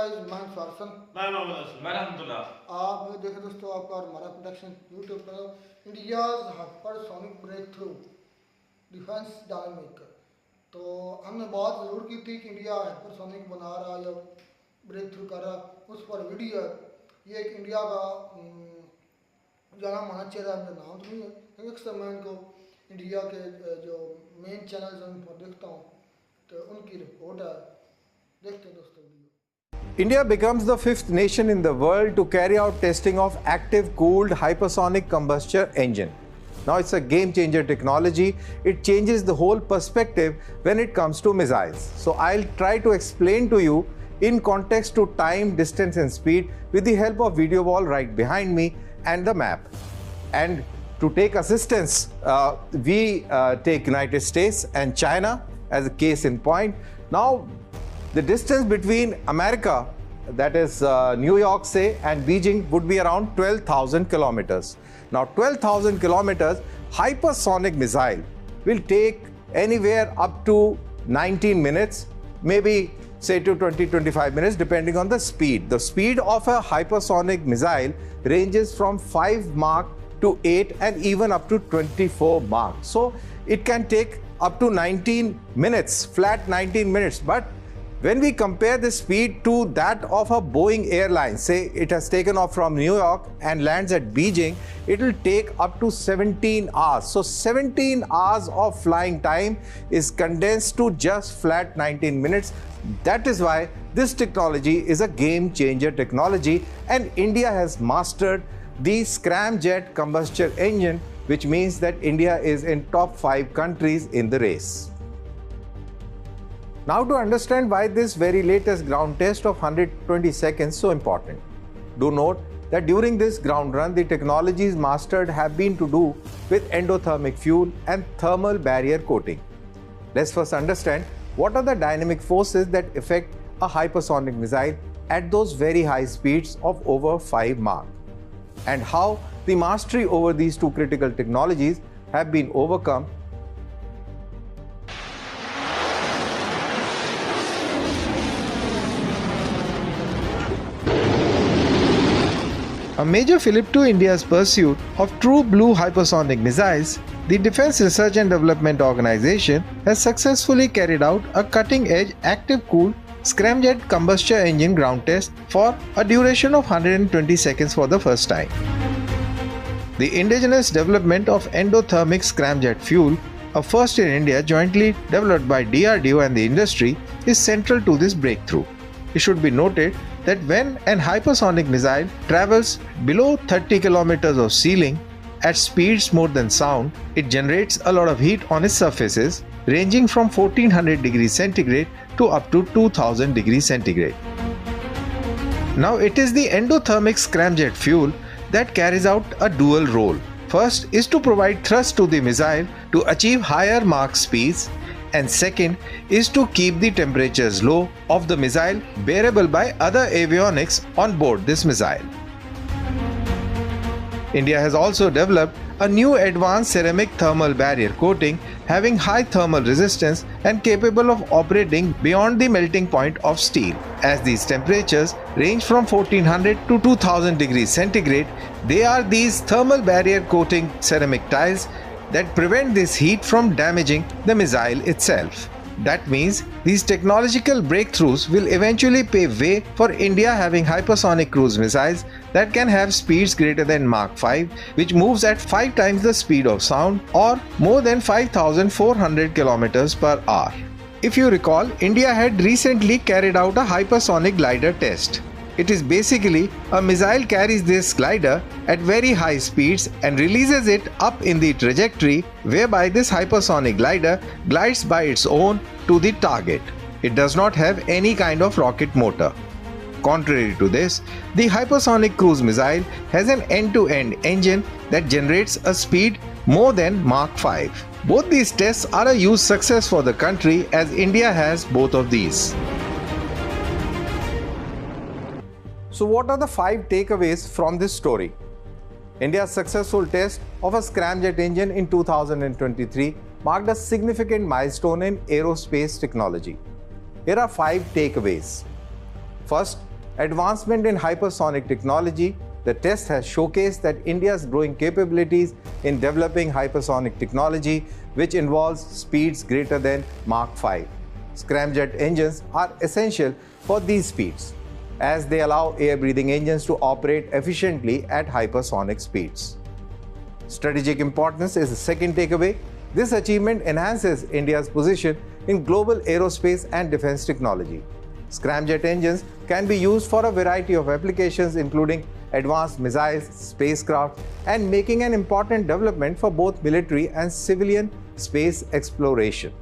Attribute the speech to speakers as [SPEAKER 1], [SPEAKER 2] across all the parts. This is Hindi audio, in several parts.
[SPEAKER 1] गाइस, मैं फारसन।
[SPEAKER 2] मैं अल्हम्दुलिल्लाह।
[SPEAKER 1] आप देखें दोस्तों, आपका और हमारा प्रोडक्शन यूट्यूब पर India's hypersonic breakthrough defence dynamic. तो हमने बात ज़रूर की थी कि इंडिया हाइपरसोनिक बना रहा या ब्रेक थ्रू कर रहा, उस पर वीडियो है। ये एक इंडिया का जाना माना चेहरा, मेरा नाम तो नहीं है, लेकिन अक्सर मैं इनको इंडिया के जो मेन चैनल्स हैं उन पर देखता हूँ, तो उनकी रिपोर्ट है। देखते हैं दोस्तों video.
[SPEAKER 3] India becomes the fifth nation in the world to carry out testing of active cooled hypersonic combustion engine. Now it's a game changer technology. It changes the whole perspective when it comes to missiles. So I'll try to explain to you in context to time, distance and speed with the help of video wall right behind me and the map. And to take assistance, we take United States and China as a case in point. Now, the distance between America, that is New York say, and Beijing would be around 12,000 kilometers. Now 12,000 kilometers, hypersonic missile will take anywhere up to 19 minutes, maybe say to 20-25 minutes depending on the speed. The speed of a hypersonic missile ranges from 5 Mach to 8 and even up to 24 Mach. So it can take up to 19 minutes, flat 19 minutes. But when we compare the speed to that of a Boeing airline, say it has taken off from New York and lands at Beijing, it will take up to 17 hours. So 17 hours of flying time is condensed to just flat 19 minutes. That is why this technology is a game changer technology, and India has mastered the scramjet combustion engine, which means that India is in top 5 countries in the race. Now to understand why this very latest ground test of 120 seconds is so important. Do note that during this ground run, the technologies mastered have been to do with endothermic fuel and thermal barrier coating. Let's first understand what are the dynamic forces that affect a hypersonic missile at those very high speeds of over 5 Mach, and how the mastery over these two critical technologies have been overcome. A major fillip to India's pursuit of true blue hypersonic missiles, the Defense Research and Development Organization has successfully carried out a cutting-edge active-cooled scramjet combustion engine ground test for a duration of 120 seconds for the first time. The indigenous development of endothermic scramjet fuel, a first in India jointly developed by DRDO and the industry, is central to this breakthrough. It should be noted that when an hypersonic missile travels below 30 kilometers of ceiling at speeds more than sound, it generates a lot of heat on its surfaces, ranging from 1400 degrees centigrade to up to 2000 degrees centigrade. Now it is the endothermic scramjet fuel that carries out a dual role. First is to provide thrust to the missile to achieve higher Mach speeds, and second is to keep the temperatures low of the missile bearable by other avionics on board this missile. India has also developed a new advanced ceramic thermal barrier coating having high thermal resistance and capable of operating beyond the melting point of steel. As these temperatures range from 1400 to 2000 degrees centigrade, they are these thermal barrier coating ceramic tiles that prevent this heat from damaging the missile itself. That means these technological breakthroughs will eventually pave way for India having hypersonic cruise missiles that can have speeds greater than Mach 5, which moves at 5 times the speed of sound or more than 5,400 km per hour. If you recall, India had recently carried out a hypersonic glider test. It is basically a missile carries this glider at very high speeds and releases it up in the trajectory, whereby this hypersonic glider glides by its own to the target. It does not have any kind of rocket motor. Contrary to this, the hypersonic cruise missile has an end-to-end engine that generates a speed more than Mach 5. Both these tests are a huge success for the country, as India has both of these. So what are the 5 takeaways from this story? India's successful test of a scramjet engine in 2023 marked a significant milestone in aerospace technology. Here are 5 takeaways. First, advancement in hypersonic technology, the test has showcased that India's growing capabilities in developing hypersonic technology, which involves speeds greater than Mach 5. Scramjet engines are essential for these speeds, as they allow air-breathing engines to operate efficiently at hypersonic speeds. Strategic importance is the second takeaway. This achievement enhances India's position in global aerospace and defense technology. Scramjet engines can be used for a variety of applications, including advanced missiles, spacecraft, and making an important development for both military and civilian space exploration.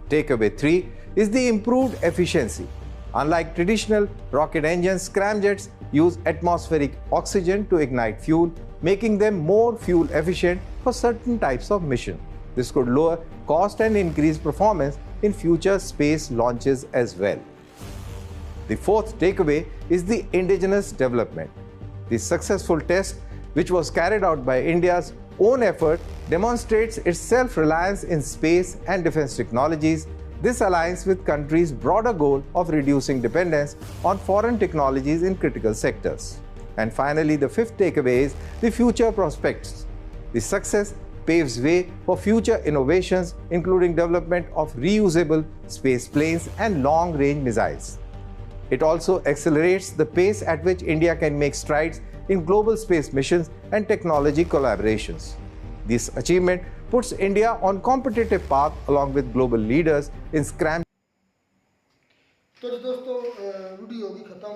[SPEAKER 3] Takeaway 3 is the improved efficiency. Unlike traditional rocket engines, scramjets use atmospheric oxygen to ignite fuel, making them more fuel efficient for certain types of mission. This could lower cost and increase performance in future space launches as well. The fourth takeaway is the indigenous development. The successful test, which was carried out by India's own effort, demonstrates its self-reliance in space and defense technologies. This aligns with countries' broader goal of reducing dependence on foreign technologies in critical sectors. And finally, the fifth takeaway is the future prospects. The success paves way for future innovations, including development of reusable space planes and long-range missiles. It also accelerates the pace at which India can make strides in global space missions and technology collaborations. This achievement puts India on competitive path along with global leaders in scram.
[SPEAKER 1] तो दोस्तों वीडियो होगी ख़त्म।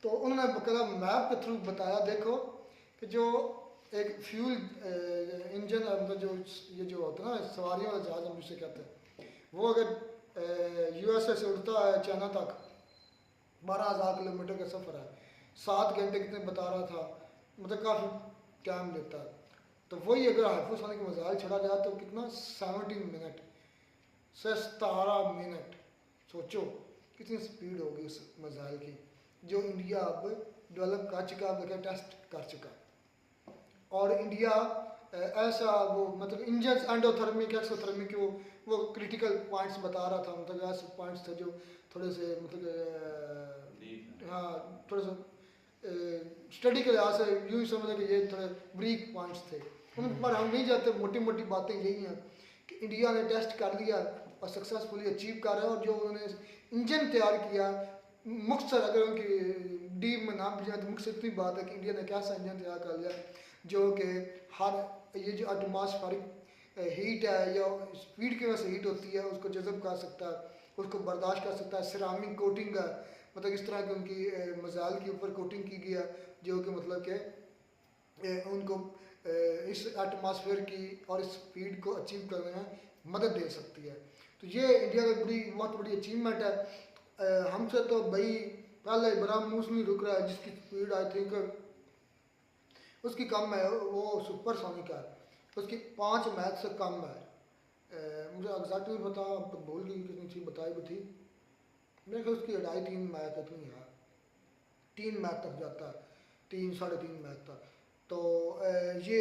[SPEAKER 1] तो उन्होंने बकायदा मैप के थ्रू बताया, देखो कि जो एक फ्यूल इंजन मतलब जो ये जो होता है ना सवारियों वाला जहाज़ हम जिसे कहते हैं, वो अगर यूएसए से उड़ता है चाइना तक 12,000 किलोमीटर का सफ़र है, 7 घंटे कितने बता रहा था, मतलब काफ़ी टाइम लेता है। तो वही अगर हाइपरसोनिक मिसाइल छोड़ा जाए तो कितना 17 मिनट से 17 मिनट, सोचो कितनी स्पीड होगी उस मिसाइल की, जो इंडिया अब डेवलप कर चुका है, बल्कि टेस्ट कर चुका है। और इंडिया ऐसा वो मतलब इंजन एंडोथर्मिक एक्सोथर्मिक वो क्रिटिकल पॉइंट्स बता रहा था, मतलब ऐसे पॉइंट्स थे जो थोड़े से मतलब हाँ थोड़े से स्टडी के लिहाज से यूँ ही समझ कि ये थोड़े वीक पॉइंट्स थे, उन पर हम नहीं जाते। मोटी मोटी बातें यही हैं कि इंडिया ने टेस्ट कर लिया और सक्सेसफुली अचीव कर रहा है। और जो उन्होंने इंजन तैयार किया, मुख्तसर अगर उनकी डीप में नाम भी जाए तो मुख्तसर इतनी बात है कि इंडिया ने कैसा इंजन तैयार कर लिया जो कि हर ये जो एटमॉस्फेरिक हीट है या स्पीड की वजह से हीट होती है उसको जज़ब कर सकता है, उसको बर्दाश्त कर सकता है। सिरामिक कोटिंग है, मतलब इस तरह की उनकी मिसाइल के ऊपर कोटिंग की गई है जो कि मतलब कि उनको इस एटमॉस्फेयर की और इस स्पीड को अचीव करने में मदद दे सकती है। तो ये इंडिया की बहुत बड़ी अचीवमेंट है। हमसे तो भाई पहले ब्रह्मोस नहीं रुक रहा है, जिसकी स्पीड आई थिंक उसकी कम है, वो सुपरसोनिक है, उसकी 5 मैच से कम है। मुझे एग्जैक्ट नहीं पता, तो भूल गई कितनी चीज़ बताई भी थी, मेरे ख्याल उसकी 2.5-3 मैच इतनी है, 3 मैच तक जाता है, 3-3.5 मैच तक। तो ये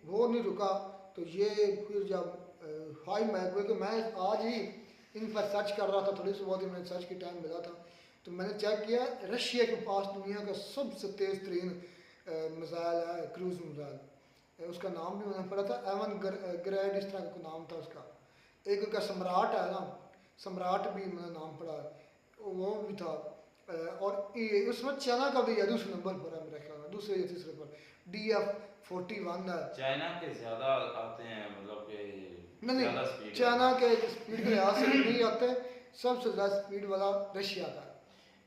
[SPEAKER 1] वो नहीं रुका, तो ये फिर जब 5 मैच हुए कि मैं आज ही इन पर सर्च कर रहा था, थोड़ी सी बहुत ही मैंने सर्च की टाइम मिला था, तो मैंने चेक किया रशिया के पास दुनिया का सबसे तेज़ तरीन मिसाइल है, क्रूज मिसाइल। उसका नाम भी मैंने पढ़ा था, एवन ग्रेड इस तरह का नाम था उसका। एक उनका सम्राट है ना, सम्राट भी मैंने नाम पढ़ा, वो भी था। और उसमें चाइना का भी है, दूसरे नंबर पर है मेरे ख्याल में, दूसरे या तीसरे पर DF-41 है।
[SPEAKER 2] चाइना के ज़्यादा आते हैं, मतलब कि
[SPEAKER 1] नहीं चाइना के स्पीड के लिहाज से नहीं आते, सबसे ज़्यादा स्पीड वाला रशिया का है।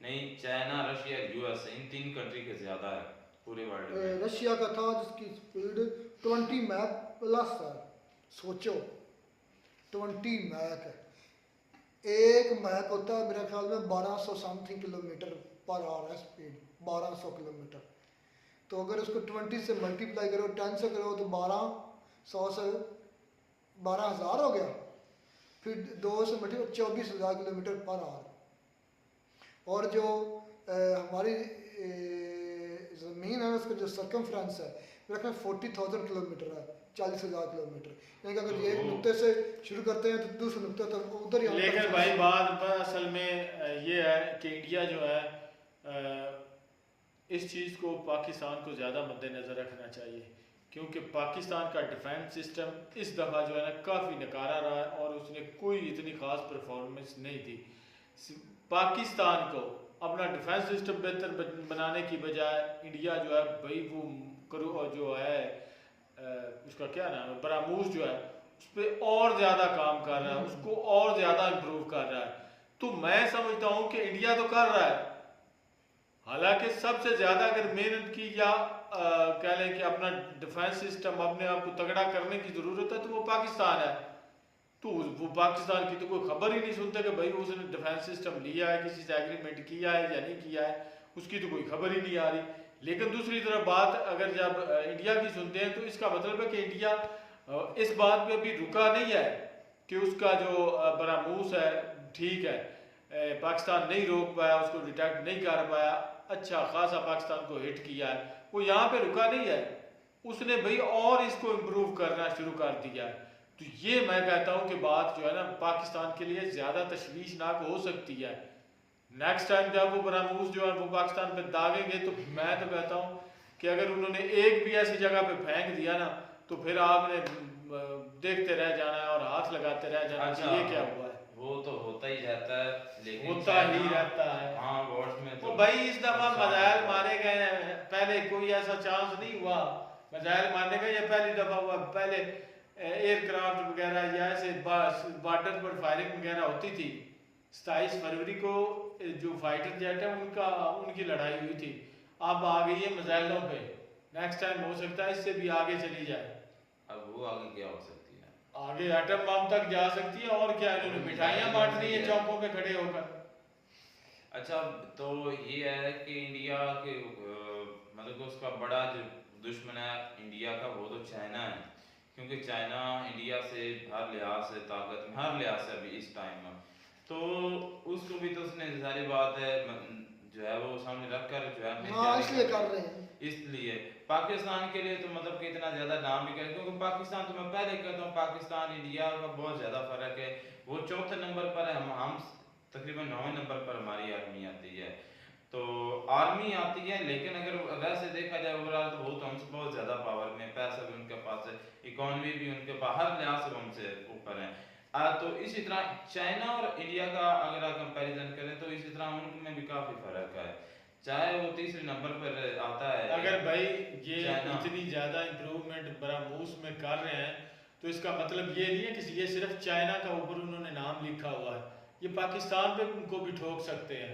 [SPEAKER 2] नहीं, चाइना, रशिया, यूएस, इन 3 कंट्री के ज़्यादा है पूरे वर्ल्ड में।
[SPEAKER 1] रशिया का था जिसकी स्पीड 20 मैक प्लस है, सोचो 20 मैक है। एक मैक होता है मेरे ख्याल में 1200 समथिंग किलोमीटर पर आवर है स्पीड, 1200 किलोमीटर। तो अगर उसको 20 से मल्टीप्लाई करो, 10 से करो तो 1200 से 12,000 हो गया, फिर 2 से मल्टीप्लाई 24,000 किलोमीटर पर आवर। और जो हमारी ज़मीन है उसका जो सर्कमफ्रेंस है मेरे ख्याल 40,000 किलोमीटर है, 40,000 किलोमीटर। लेकिन अगर ये एक नुक्ते से शुरू करते हैं तो दूसरे नुक्ते तक उधर ही हम
[SPEAKER 4] लेकिन
[SPEAKER 1] तक
[SPEAKER 4] भाई बात असल में ये है कि इंडिया जो है इस चीज़ को पाकिस्तान को ज़्यादा मद्देनज़र रखना चाहिए, क्योंकि पाकिस्तान का डिफेंस सिस्टम इस दफ़ा जो है ना काफ़ी नकारा रहा है और उसने कोई इतनी ख़ास परफॉर्मेंस नहीं दी। पाकिस्तान को अपना डिफेंस सिस्टम बेहतर बनाने की बजाय इंडिया जो है भाई वो करो जो है उसका क्या नाम है बरामूस जो है उस पर और ज़्यादा काम कर रहा है, उसको और ज़्यादा इम्प्रूव कर रहा है। तो मैं समझता हूँ कि इंडिया तो कर रहा है, हालांकि सबसे ज़्यादा अगर मेहनत की या कह लें कि अपना डिफेंस सिस्टम अपने आप को तगड़ा करने की ज़रूरत है तो वो पाकिस्तान है। तो वो पाकिस्तान की तो कोई खबर ही नहीं सुनते कि भाई उसने डिफेंस सिस्टम लिया है, किसी से एग्रीमेंट किया है या नहीं किया है, उसकी तो कोई खबर ही नहीं आ रही। लेकिन दूसरी तरफ बात अगर जब इंडिया की सुनते हैं तो इसका मतलब है कि इंडिया इस बात पे भी रुका नहीं है कि उसका जो बरामूस है ठीक है, पाकिस्तान नहीं रोक पाया, उसको डिटेक्ट नहीं कर पाया, अच्छा खासा पाकिस्तान को हिट किया है, वो यहाँ पे रुका नहीं है, उसने भाई और इसको इम्प्रूव करना शुरू कर दिया है। तो ये मैं कहता हूँ कि बात जो है ना पाकिस्तान के लिए ज़्यादा तशवीशनाक हो सकती है। नेक्स्ट टाइम जब वो बरामूस जो है वो पाकिस्तान पे दागेंगे तो मैं तो कहता हूँ कि अगर उन्होंने एक भी ऐसी जगह पे फेंक दिया ना तो फिर आपने देखते रह जाना है और हाथ लगाते रह जाना
[SPEAKER 2] अच्छा,
[SPEAKER 4] कि ये क्या हुआ है।
[SPEAKER 2] वो तो होता ही रहता है, लेकिन
[SPEAKER 4] होता ही रहता है।
[SPEAKER 2] हाँ वॉर्स में
[SPEAKER 4] तो भाई इस दफा मिसाइल मारे गए हैं, पहले कोई ऐसा चांस नहीं हुआ मिसाइल मारने का, ये पहली दफा हुआ। पहले एयरक्राफ्ट वगैरह या ऐसे बॉर्डर पर फायरिंग वगैरह होती थी। 27 फरवरी को जो फाइटर जेट है उनकी लड़ाई हुई थी, अब आ गई है मिसाइलों पे। नेक्स्ट टाइम हो सकता है इससे भी आगे चली जाए।
[SPEAKER 2] अब वो आगे क्या हो सकती है,
[SPEAKER 4] आगे एटम बम तक जा सकती है और क्या, इन्होंने मिठाइयाँ बांटनी है चौकों पे खड़े होकर।
[SPEAKER 2] अच्छा तो ये है कि इंडिया के मतलब कि उसका बड़ा जो दुश्मन है इंडिया का वो तो चाइना है, क्योंकि चाइना इंडिया से हर लिहाज से ताकत में हर लिहाज से अभी इस टाइम में तो उसको भी तो उसने सारी बात है जो है वो सामने रख कर जो है
[SPEAKER 1] इसलिए कर रहे हैं।
[SPEAKER 2] इसलिए पाकिस्तान के लिए तो मतलब कि इतना ज्यादा नाम भी करें, क्योंकि पाकिस्तान तो मैं पहले कहता हूँ पाकिस्तान इंडिया का बहुत ज्यादा फर्क है। वो चौथे नंबर पर है, हम तकरीबन 9वें नंबर पर हमारी आर्मी आती है। तो आर्मी आती है, लेकिन अगर वैसे देखा जाए ओवरऑल तो वो तो हमसे बहुत ज्यादा पावर में, पैसा भी उनके पास है, इकोनॉमी भी उनके पास, हर लिहाज से हमसे ऊपर है। तो इसी तरह चाइना और इंडिया का अगर आप कंपैरिजन करें तो इसी तरह उनमें भी काफी फर्क है, चाहे वो तीसरे नंबर पर आता है।
[SPEAKER 4] अगर भाई ये इतनी ज्यादा इम्प्रूवमेंट बरामूस में कर रहे हैं तो इसका मतलब ये नहीं है कि ये सिर्फ चाइना का ऊपर उन्होंने नाम लिखा हुआ है, ये पाकिस्तान पे उनको भी ठोक सकते हैं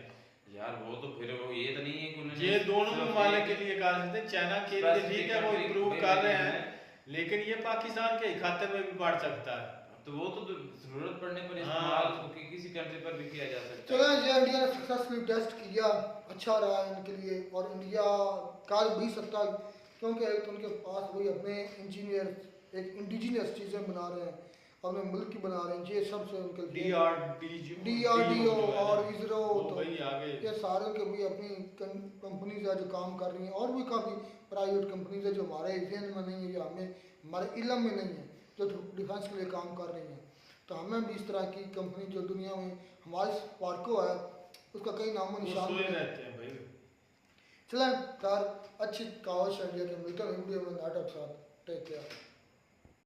[SPEAKER 2] यार। वो तो फिर वो ये तो नहीं है कि उन्होंने
[SPEAKER 4] ये दोनों ममालिक के लिए कर सकते हैं, चाइना के लिए ठीक है वो इम्प्रूव कर रहे हैं, लेकिन ये पाकिस्तान के खाते में भी बढ़ सकता है।
[SPEAKER 2] तो वो तो जरूरत पड़ने पर इस्तेमाल किसी कंट्री पर भी किया जा सकता है।
[SPEAKER 1] चलो ये इंडिया ने सक्सेसफुली टेस्ट किया, अच्छा रहा इनके लिए, और इंडिया कर भी सकता है क्योंकि एक तो उनके पास वही अपने इंजीनियर एक इंडिजिनियस चीज़ें बना रहे हैं, अपने मुल्क की बना रहे हैं, ये सबसे उनके DRDO और इसरो तो ये सारे के भी अपनी कंपनीज है जो काम कर रही हैं, और भी काफ़ी प्राइवेट कंपनीज है जो हमारे एशियन में नहीं है, जो हमारे इलम में नहीं है, जो डिफेंस के लिए काम कर रही हैं। तो हमें भी इस तरह की कंपनी जो दुनिया में हमारे स्पार्को है उसका कई नामो निशान
[SPEAKER 4] रहते हैं भाई।
[SPEAKER 1] चलें यार, अच्छी कावश इंडिया के मिलते हैं वीडियो में नाटक साथ। Take care.